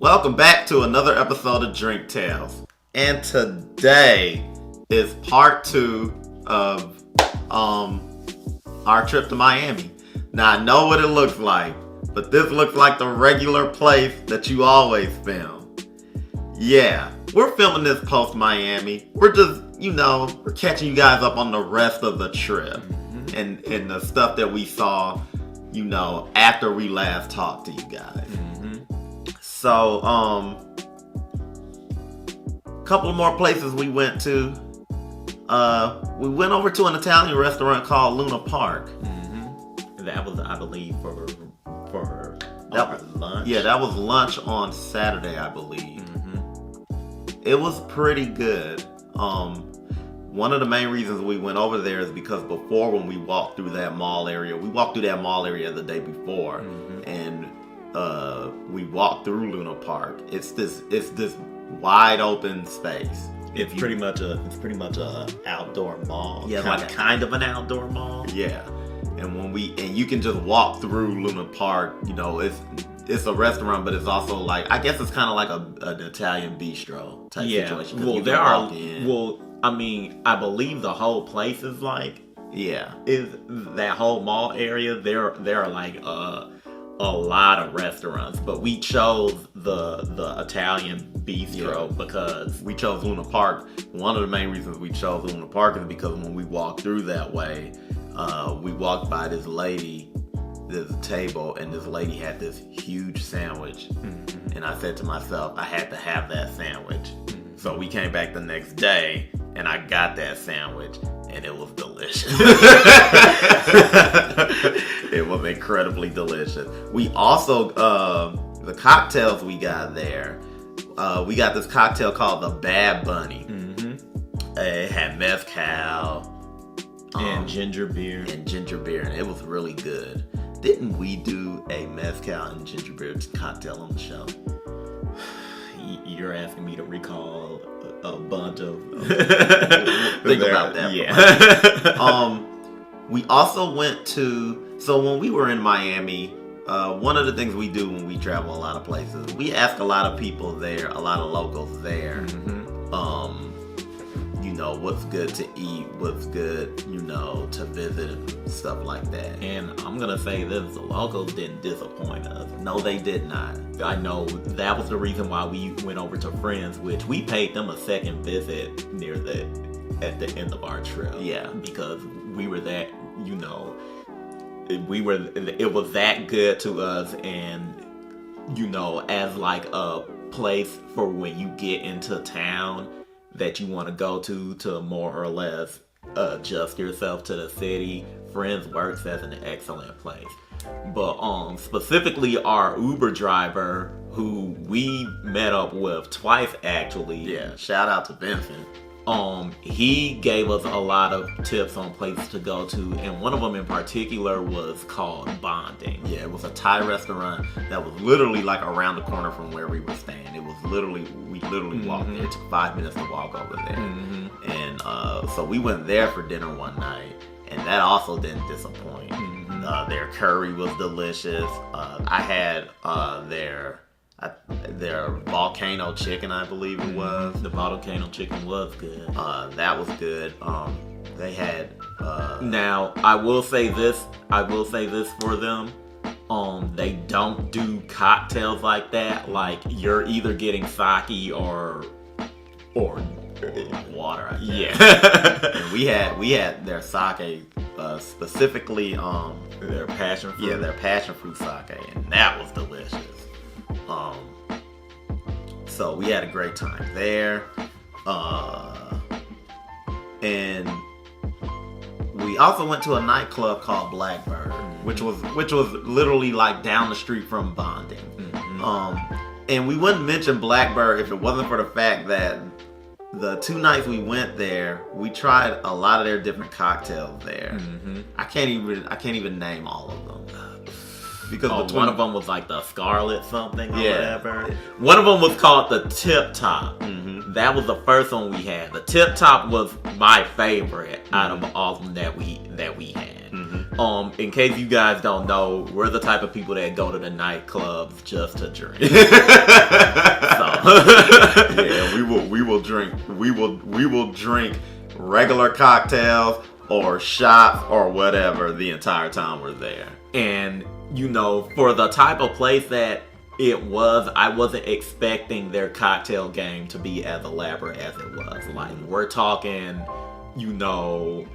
Welcome back to another episode of Drink Tales. And today is part 2 of our trip to Miami. Now I know what it looks like, but this looks like the regular place that you always film. Yeah, we're filming this post Miami. We're just, we're catching you guys up on the rest of the trip and the stuff that we saw, after we last talked to you guys. So, a couple of more places we went to. We went over to an Italian restaurant called Luna Park. That was, I believe, for lunch. Yeah, that was lunch on Saturday, I believe. It was pretty good. One of the main reasons we went over there is because before, when we walked through that mall area, the day before, and we walked through Luna Park. It's this wide open space. It's pretty much a outdoor mall. Yeah, kind of an outdoor mall. Yeah, and you can just walk through Luna Park. It's a restaurant, but it's also like, I guess it's kind of like an Italian bistro type situation. Well, I believe the whole place is like, is that whole mall area. There are like a lot of restaurants, but we chose the Italian bistro because we chose Luna Park. One of the main reasons we chose Luna Park is because when we walked through that way, we walked by this table, and this lady had this huge sandwich. And I said to myself, I had to have that sandwich. So we came back the next day, and I got that sandwich, and it was delicious. It was incredibly delicious. We also, the cocktails we got there, we got this cocktail called the Bad Bunny. It had mezcal. And ginger beer. And it was really good. Didn't we do a mezcal and ginger beer cocktail on the show? You're asking me to recall a bunch of... Think about that. Yeah. We also went to... So when we were in Miami, one of the things we do when we travel a lot of places, we ask a lot of people there, a lot of locals there, what's good to eat, what's good, to visit and stuff like that. And I'm going to say this, the locals didn't disappoint us. No, they did not. I know that was the reason why we went over to Friends, which we paid them a second visit at the end of our trip. Yeah. Because we were that, it was that good to us, and, as like a place for when you get into town that you want to go to more or less adjust yourself to the city. Friends works as an excellent place. But specifically our Uber driver, who we met up with twice actually. Yeah, shout out to Vincent. He gave us a lot of tips on places to go to, and one of them in particular was called Bonding. Yeah, it was a Thai restaurant that was literally like around the corner from where we were staying. It was we literally walked there. It took 5 minutes to walk over there. And so we went there for dinner one night, and that also didn't disappoint. Their curry was delicious. I had their volcano chicken, I believe it was. The volcano chicken was good. That was good. They had. Now I will say this for them. They don't do cocktails like that. Like, you're either getting sake or water. I guess. Yeah. And we had their sake, specifically their passion fruit. Yeah, their passion fruit sake, and that was delicious. So we had a great time there. And we also went to a nightclub called Blackbird, which was literally like down the street from Bonding. And we wouldn't mention Blackbird if it wasn't for the fact that the 2 nights we went there, we tried a lot of their different cocktails there. I can't even name all of them. Because one of them was like the Scarlet something or whatever. One of them was called the Tip Top. That was the first one we had. The Tip Top was my favorite out of all of them that we had. In case you guys don't know, we're the type of people that go to the nightclubs just to drink. Yeah, we will drink regular cocktails or shots or whatever the entire time we're there. And, you know, for the type of place that it was, I wasn't expecting their cocktail game to be as elaborate as it was. Like, we're talking, you know,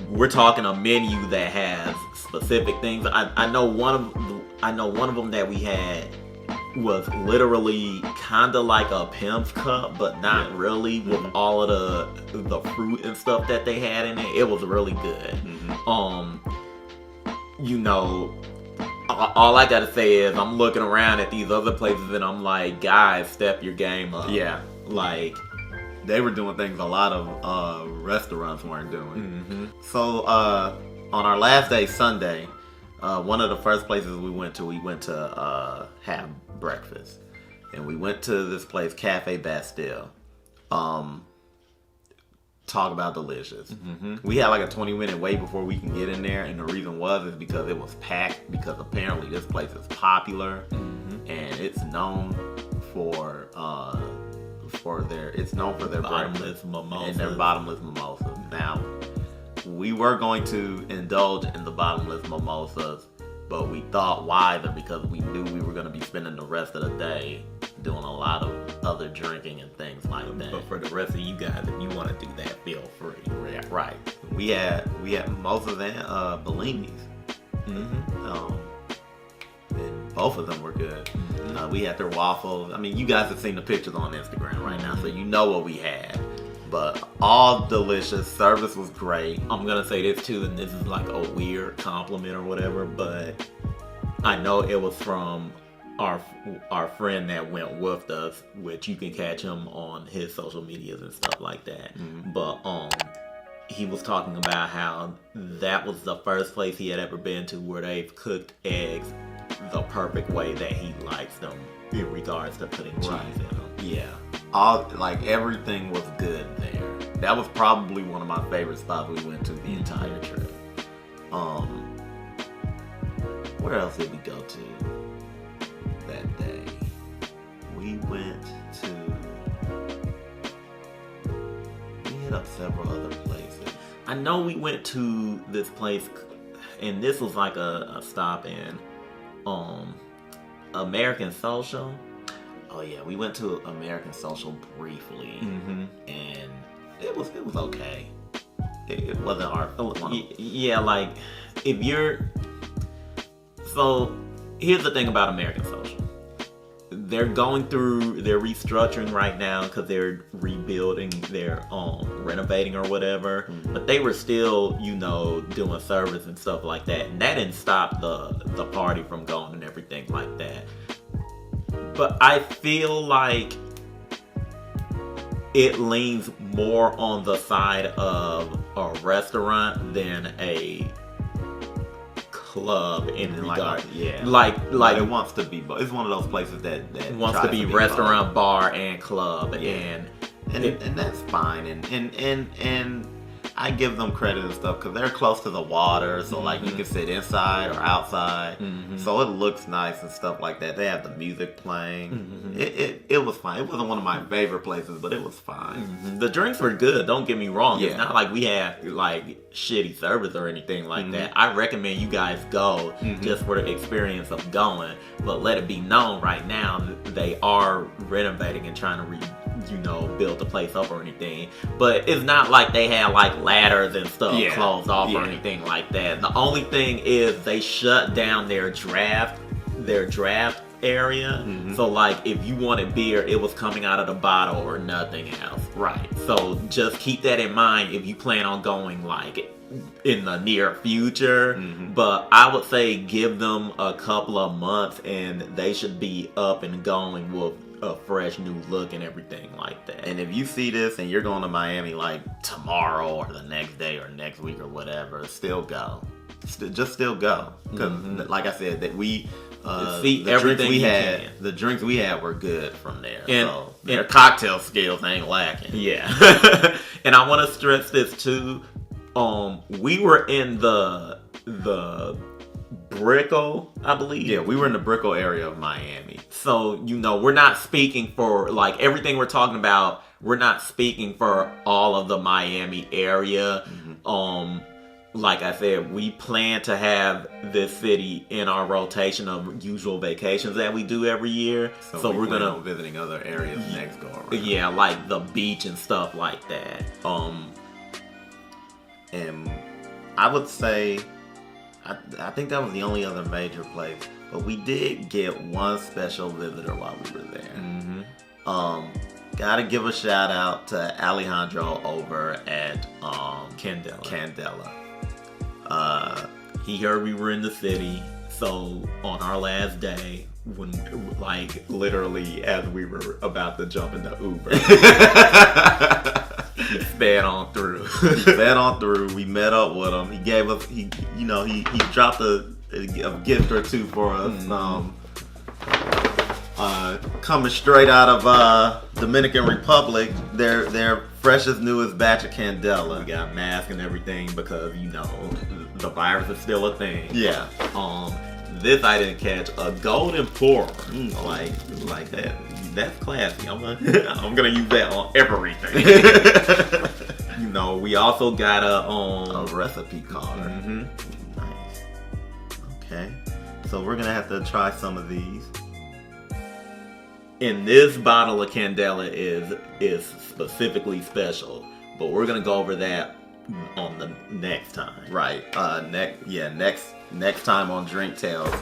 we're talking a menu that has specific things. I know one of them that we had was literally kind of like a pimp's cup, but not really, with all of the fruit and stuff that they had in it. It was really good. You know, all I gotta say is I'm looking around at these other places and I'm like, guys, step your game up. Yeah. Like, they were doing things a lot of restaurants weren't doing. So on our last day, Sunday, one of the first places we went to have breakfast. And we went to this place, Cafe Bastille. Talk about delicious. We had like a 20-minute wait before we can get in there, and the reason is because it was packed, because apparently this place is popular and it's known for their bottomless mimosas. And their bottomless mimosas. Now, we were going to indulge in the bottomless mimosas, but we thought wiser because we knew we were going to be spending the rest of the day doing a lot of other drinking and things like that. But for the rest of you guys, if you want to do that, feel free. Yeah, right. We had mimosas and bellinis. And both of them were good. We had their waffles. I mean, you guys have seen the pictures on Instagram right now, so you know what we had. But all delicious. Service was great. I'm gonna say this too, and this is like a weird compliment or whatever, but I know it was from our friend that went with us, which you can catch him on his social medias and stuff like that. But he was talking about how that was the first place he had ever been to where they've cooked eggs the perfect way that he likes them, in regards to putting cheese in them. Yeah, everything was good there. That was probably one of my favorite spots we went to the entire trip. Where else did we go to that day? We hit up several other places. I know we went to this place, and this was like a stop in American Social. Oh yeah, we went to American Social briefly, and it was okay. It wasn't our one. Yeah, like if you're. So here's the thing about American Social. They're going through, they're restructuring right now because they're rebuilding, they're renovating or whatever. But they were still, you know, doing service and stuff like that, and that didn't stop the party from going and everything like that. But I feel like it leans more on the side of a restaurant than a club in regard. Like it wants to be. It's one of those places that wants to be restaurant, bar, and club, and that's fine. And I give them credit and stuff because they're close to the water, so like you can sit inside or outside, so it looks nice and stuff like that. They have the music playing. It was fine. It wasn't one of my favorite places, but it was fine. The drinks were good. Don't get me wrong. It's not like we had like shitty service or anything like that. I recommend you guys go just for the experience of going, but let it be known right now that they are renovating and trying to build the place up or anything. But it's not like they had like ladders and stuff closed off or anything like that. The only thing is they shut down their draft area. So like if you wanted beer, it was coming out of the bottle or nothing else. Right. So just keep that in mind if you plan on going like in the near future. But I would say give them a couple of months and they should be up and going with a fresh new look and everything like that. And if you see this and you're going to Miami like tomorrow or the next day or next week or whatever, still go. Just still go. Because like I said, that we see everything the drinks we had were good from there. And, so their cocktail skills ain't lacking. Yeah. And I want to stress this too. We were in the Brickell, I believe. Yeah, we were in the Brickell area of Miami. So, we're not speaking for, like, everything we're talking about, we're not speaking for all of the Miami area. Like I said, we plan to have this city in our rotation of usual vacations that we do every year. So we're going to be visiting other areas next go around. Yeah, like the beach and stuff like that. And I would say, I think that was the only other major place. But we did get one special visitor while we were there. Gotta give a shout out to Alejandro over at Candela. He heard we were in the city, so on our last day, when, like, literally as we were about to jump in the Uber, he sped on through. We met up with him. He gave us, he dropped a gift or two for us. Coming straight out of Dominican Republic, their freshest, newest batch of Candela. We got masks and everything because, the virus is still a thing. Yeah. This I didn't catch, a golden pour. Like that. That's classy. I'm gonna use that on everything. We also got a recipe card. Nice. Okay. So we're gonna have to try some of these. And this bottle of Candela is specifically special, but we're gonna go over that on the next time. Right. Next time on Drink Tales,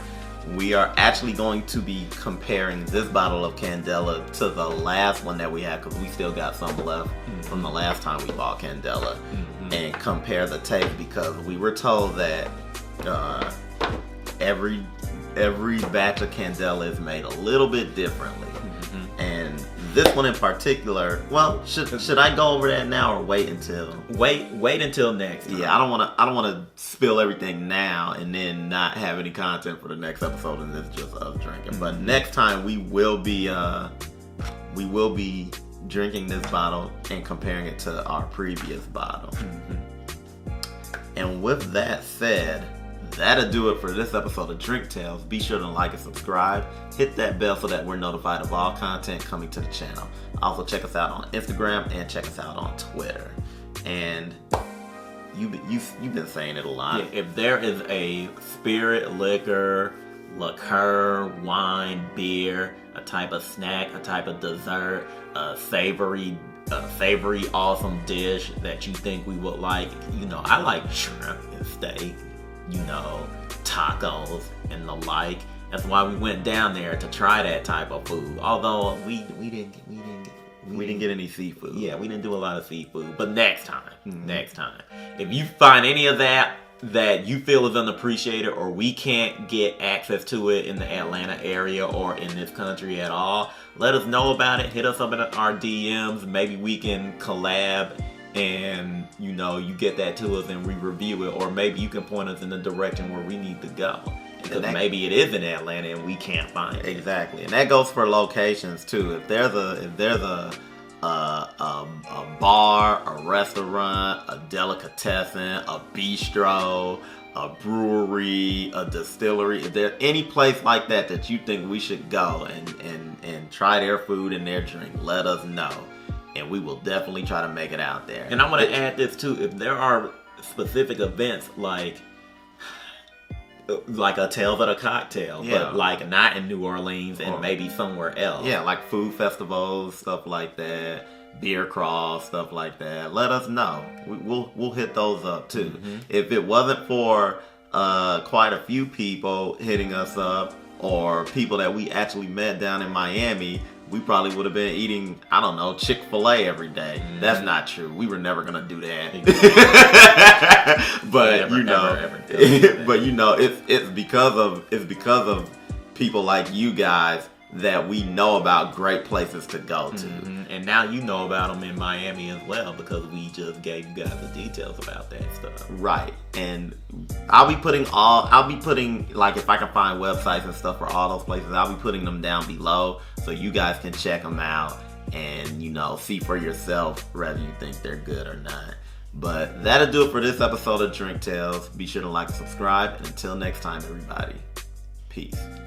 we are actually going to be comparing this bottle of Candela to the last one that we had, because we still got some left from the last time we bought Candela, and compare the taste, because we were told that every batch of Candela is made a little bit differently. And this one in particular, well, should I go over that now or wait until next time? Yeah, I don't want to spill everything now and then not have any content for the next episode, and it's just us drinking. But next time we will be drinking this bottle and comparing it to our previous bottle. And with that said, that'll do it for this episode of Drink Tales. Be sure to like and subscribe. Hit that bell so that we're notified of all content coming to the channel. Also check us out on Instagram and check us out on Twitter. And you've been saying it a lot. Yeah, if there is a spirit, liquor, wine, beer, a type of snack, a type of dessert, a savory awesome dish that you think we would like, I like shrimp and steak. Tacos and the like. That's why we went down there to try that type of food. Although we didn't get any seafood. Yeah, we didn't do a lot of seafood. But next time, if you find any of that you feel is unappreciated, or we can't get access to it in the Atlanta area or in this country at all, let us know about it. Hit us up in our DMs. Maybe we can collab, and you get that to us and we review it, or maybe you can point us in the direction where we need to go, because maybe it is in Atlanta and we can't find it. Exactly. And that goes for locations too. If there's a bar, a restaurant, a delicatessen, a bistro, a brewery, a distillery, if there's any place like that you think we should go and try their food and their drink, let us know. And we will definitely try to make it out there. And I'm going to add this too. If there are specific events like a Tales of a Cocktail, but like not in New Orleans and maybe somewhere else. Yeah, like food festivals, stuff like that. Beer crawl, stuff like that. Let us know. We'll hit those up too. If it wasn't for quite a few people hitting us up, or people that we actually met down in Miami, we probably would have been eating, I don't know, Chick-fil-A every day. That's not true. We were never gonna do that. But it's because of people like you guys that we know about great places to go to. And now you know about them in Miami as well, because we just gave you guys the details about that stuff. Right. And I'll be putting like, if I can find websites and stuff for all those places, I'll be putting them down below so you guys can check them out and see for yourself whether you think they're good or not. But that'll do it for this episode of Drink Tales. Be sure to like and subscribe. And until next time, everybody, peace.